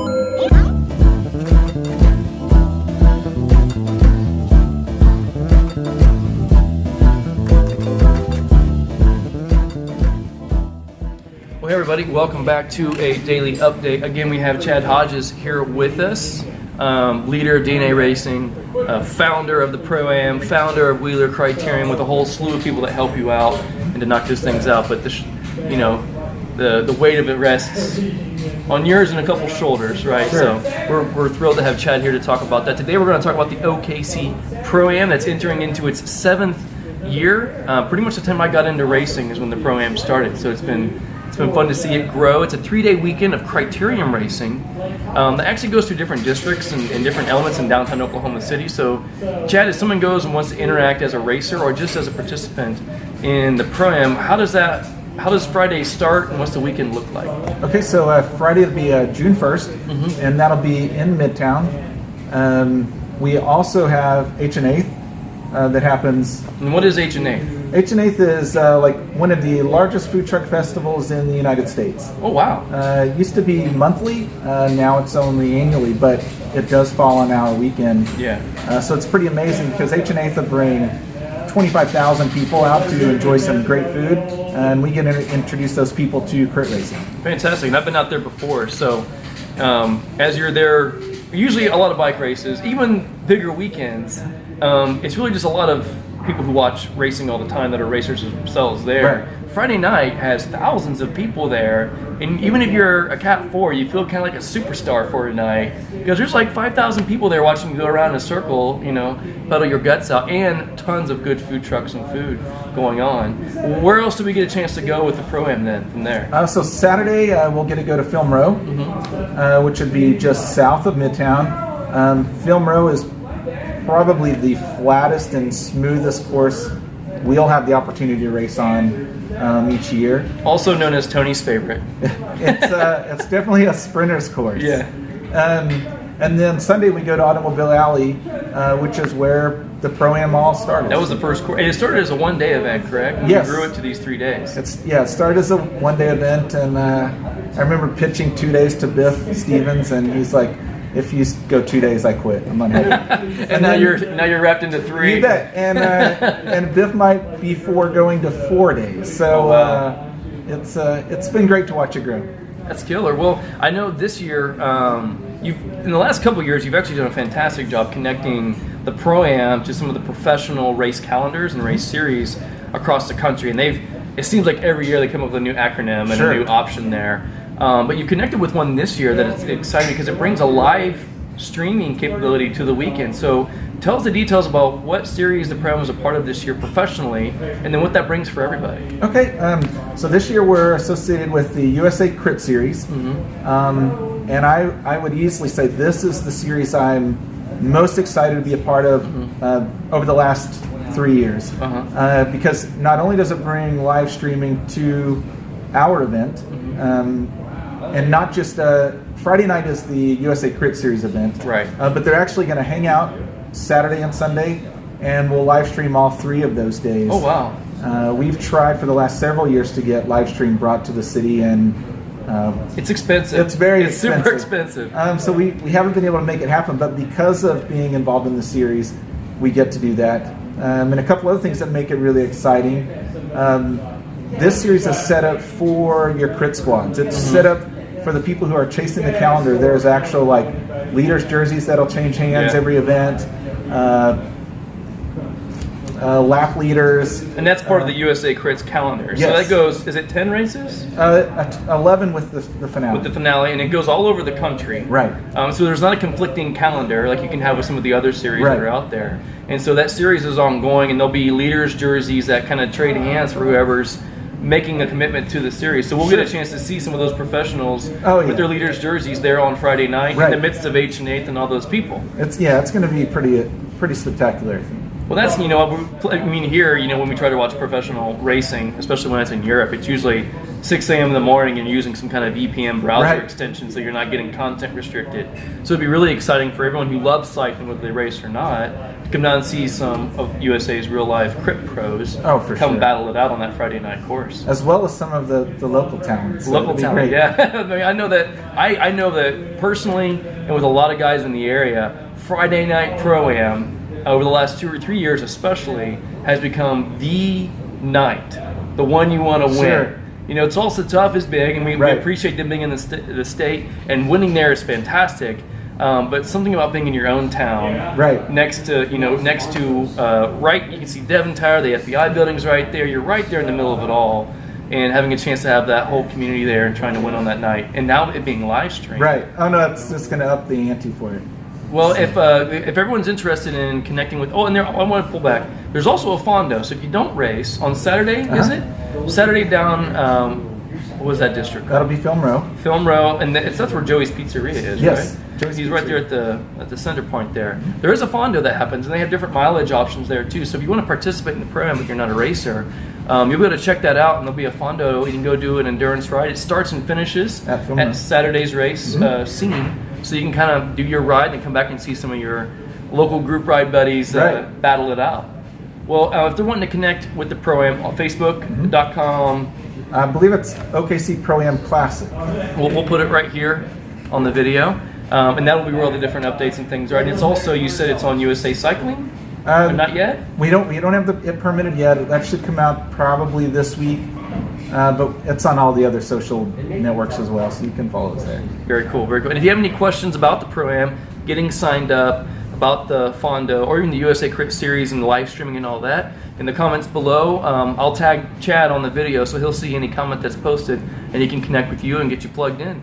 Well, hey everybody, welcome back to a daily update. Again, we have Chad Hodges here with us, leader of DNA Racing, founder of the ProAm, founder of Wheeler Criterium, with a whole slew of people that help you out and to knock those things out. But the weight of it rests on yours and a couple shoulders, right? Sure. So we're thrilled to have Chad here to talk about that. Today we're going to talk about the OKC ProAm that's entering into its 7th year. Pretty much the time I got into racing is when the ProAm started. So it's been fun to see it grow. It's a 3-day weekend of criterium racing that actually goes through different districts and different elements in downtown Oklahoma City. So, Chad, if someone goes and wants to interact as a racer or just as a participant in the ProAm, how does Friday start and what's the weekend look like? Okay, so Friday will be June 1st, and that'll be in Midtown. We also have H&8 that happens. And what is H&8? H&8 is like one of the largest food truck festivals in the United States. Oh, wow. It used to be monthly, now it's only annually, but it does fall on our weekend. Yeah. So it's pretty amazing because H&8 will bring 25,000 people out to enjoy some great food, and we get to introduce those people to crit racing. Fantastic. And I've been out there before, so as you're there, usually a lot of bike races, even bigger weekends, it's really just a lot of people who watch racing all the time that are racers themselves there. Right. Friday night has thousands of people there, and even if you're a Cat 4, you feel kind of like a superstar for a night, because there's like 5,000 people there watching you go around in a circle, pedal your guts out, and tons of good food trucks and food going on. Where else do we get a chance to go with the ProAm then from there? So Saturday we'll get to go to Film Row, which would be just south of Midtown. Film Row is probably the flattest and smoothest course we'll have the opportunity to race on each year. Also known as Tony's favorite. It's definitely a sprinter's course. Yeah. And then Sunday we go to Automobile Alley, which is where the Pro-Am all started. That was the first course. And it started as a one-day event, correct? Yes. You grew it to these 3 days. It started as a one-day event, and I remember pitching 2 days to Biff Stevens, and he's like, "If you go 2 days, I quit. I'm unhappy." and now you're wrapped into 3. You bet. And Biff might be going to 4 days. So it's been great to watch it grow. That's killer. Well, I know this year, in the last couple of years, you've actually done a fantastic job connecting the Pro-Am to some of the professional race calendars and race series across the country. And it seems like every year they come up with a new acronym and a new option there. But you've connected with one this year that it's exciting because it brings a live streaming capability to the weekend. So tell us the details about what series the ProAm is a part of this year professionally, and then what that brings for everybody. Okay, so this year we're associated with the USA Crit Series, and I would easily say this is the series I'm most excited to be a part of over the last 3 years, because not only does it bring live streaming to our event, and not just Friday night is the USA Crit Series event, right? But they're actually going to hang out Saturday and Sunday, and we'll live stream all 3 of those days. Oh wow! We've tried for the last several years to get live stream brought to the city, and it's expensive. It's very expensive. Super expensive. So we haven't been able to make it happen, but because of being involved in the series, we get to do that. And a couple other things that make it really exciting. This series is set up for your crit squads. It's set up for the people who are chasing the calendar. There's actual leaders jerseys that'll change hands every event. Lap leaders. And that's part of the USA Crits calendar. Yes. So that goes, is it 10 races? 11 with the finale. With the finale, and it goes all over the country. Right. So there's not a conflicting calendar like you can have with some of the other series that are out there. And so that series is ongoing, and there'll be leaders jerseys that kind of trade hands for whoever's making a commitment to the series. So we'll get a chance to see some of those professionals with their leaders jerseys there on Friday night in the midst of H&8 and all those people. It's going to be pretty spectacular, I think. Well, that's, here, when we try to watch professional racing, especially when it's in Europe, it's usually 6 a.m. in the morning and you're using some kind of VPN browser Right. extension so you're not getting content restricted. So it'd be really exciting for everyone who loves cycling, whether they race or not, to come down and see some of USA's real life crit pros For come sure. battle it out on that Friday night course. As well as some of the local talents. So Local it'd be talent, great. yeah. I mean, I know that personally, and with a lot of guys in the area, Friday night Pro-Am, over the last 2 or 3 years especially, has become the night, the one you want to win. Sure. You know, Tulsa Tough is big, and we Right. appreciate them being in the state, and winning there is fantastic. But something about being in your own town, Right. next to right, you can see Devon Tower, the FBI building's right there. You're right there in the middle of it all, and having a chance to have that whole community there and trying to win on that night, and now it being live streamed. Right. Oh no, it's just going to up the ante for it. Well, if everyone's interested in connecting with, I want to pull back. There's also a Fondo. So if you don't race on Saturday, is it Saturday down? What was that district called? That'll be Film Row. Film Row, and that's where Joey's Pizzeria is, Yes, right? Joey's He's right there at the center point there. There is a Fondo that happens, and they have different mileage options there too. So if you want to participate in the program, if you're not a racer, you'll be able to check that out, and there'll be a Fondo. You can go do an endurance ride. It starts and finishes At Film Row. Saturday's race scene, so you can kind of do your ride and come back and see some of your local group ride buddies Right. battle it out. Well, if they're wanting to connect with the Pro-Am on Facebook.com, I believe it's OKC Pro-Am Classic. we'll put it right here on the video, and that'll be where all the different updates and things are. And it's also, you said it's on USA Cycling, or not yet? We don't have it permitted yet. That should come out probably this week. But it's on all the other social networks as well, so you can follow us there. Very cool, very cool. And if you have any questions about the Pro-Am, getting signed up, about the Fondo, or even the USA Crit Series and the live streaming and all that, in the comments below, I'll tag Chad on the video so he'll see any comment that's posted and he can connect with you and get you plugged in.